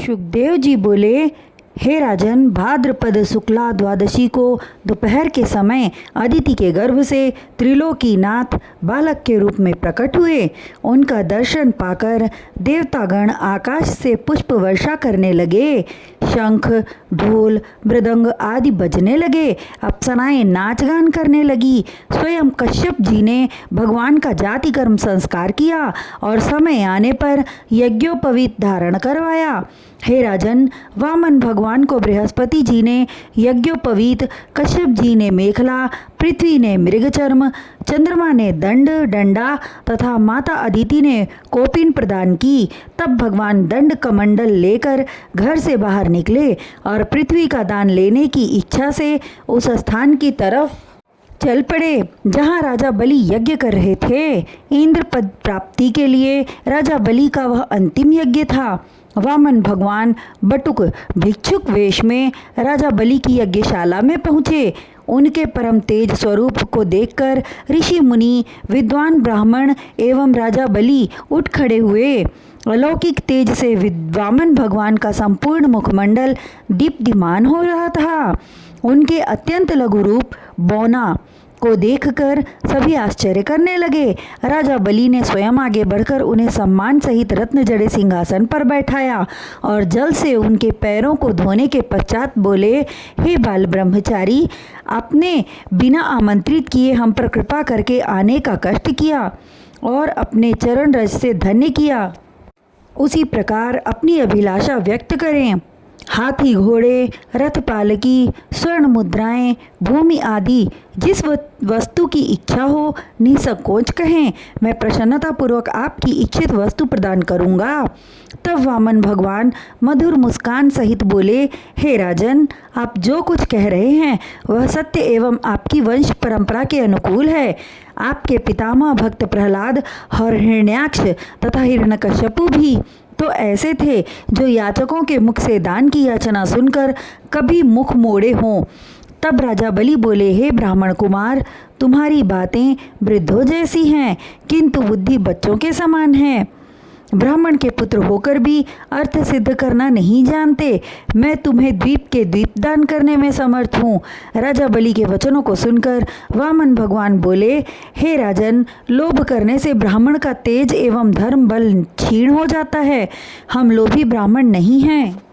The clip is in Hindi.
सुखदेव जी बोले, हे राजन, भाद्रपद शुक्ला द्वादशी को दोपहर के समय अदिति के गर्भ से त्रिलोकीनाथ बालक के रूप में प्रकट हुए। उनका दर्शन पाकर देवतागण आकाश से पुष्प वर्षा करने लगे। शंख, ढोल, मृदंग आदि बजने लगे। अप्सराएं नाच गान करने लगी। स्वयं कश्यप जी ने भगवान का जाति कर्म संस्कार किया और समय आने पर यज्ञोपवीत धारण करवाया। हे राजन, वामन भगवान को बृहस्पति जी ने यज्ञोपवीत, कश्यप जी ने मेखला, पृथ्वी ने मृगचर्म, चंद्रमा ने दंड डंडा तथा माता अदिति ने कौपीन प्रदान की। तब भगवान दंड कमंडल लेकर घर से बाहर निकले और पृथ्वी का दान लेने की इच्छा से उस स्थान की तरफ चल पड़े जहाँ राजा बलि यज्ञ कर रहे थे। इंद्र पद प्राप्ति के लिए राजा बलि का वह अंतिम यज्ञ था। वामन भगवान बटुक भिक्षुक वेश में राजा बलि की यज्ञशाला में पहुँचे। उनके परम तेज स्वरूप को देखकर ऋषि मुनि, विद्वान ब्राह्मण एवं राजा बलि उठ खड़े हुए। अलौकिक तेज से वामन भगवान का संपूर्ण मुखमंडल दीप्तिमान हो रहा था। उनके अत्यंत लघु रूप बौना को देखकर सभी आश्चर्य करने लगे। राजा बलि ने स्वयं आगे बढ़कर उन्हें सम्मान सहित रत्न जड़े सिंहासन पर बैठाया और जल से उनके पैरों को धोने के पश्चात बोले, हे बाल ब्रह्मचारी, आपने बिना आमंत्रित किए हम पर कृपा करके आने का कष्ट किया और अपने चरण रज से धन्य किया। उसी प्रकार अपनी अभिलाषा व्यक्त करें। हाथी, घोड़े, रथ पालकी, स्वर्ण मुद्राएं, भूमि आदि जिस वस्तु की इच्छा हो निसंकोच कहें, मैं प्रसन्नतापूर्वक आपकी इच्छित वस्तु प्रदान करूंगा। तब वामन भगवान मधुर मुस्कान सहित बोले, हे राजन, आप जो कुछ कह रहे हैं वह सत्य एवं आपकी वंश परंपरा के अनुकूल है। आपके पितामह भक्त प्रहलाद और हिरण्याक्ष तथा हिरण्यकश्यपु भी तो ऐसे थे जो याचकों के मुख से दान की याचना सुनकर कभी मुख मोड़े हों। तब राजा बलि बोले, हे ब्राह्मण कुमार, तुम्हारी बातें वृद्धों जैसी हैं, किंतु बुद्धि बच्चों के समान है। ब्राह्मण के पुत्र होकर भी अर्थ सिद्ध करना नहीं जानते। मैं तुम्हें द्वीप के द्वीप दान करने में समर्थ हूँ। राजा बलि के वचनों को सुनकर वामन भगवान बोले, हे राजन, लोभ करने से ब्राह्मण का तेज एवं धर्म बल क्षीण हो जाता है। हम लोभी ब्राह्मण नहीं हैं।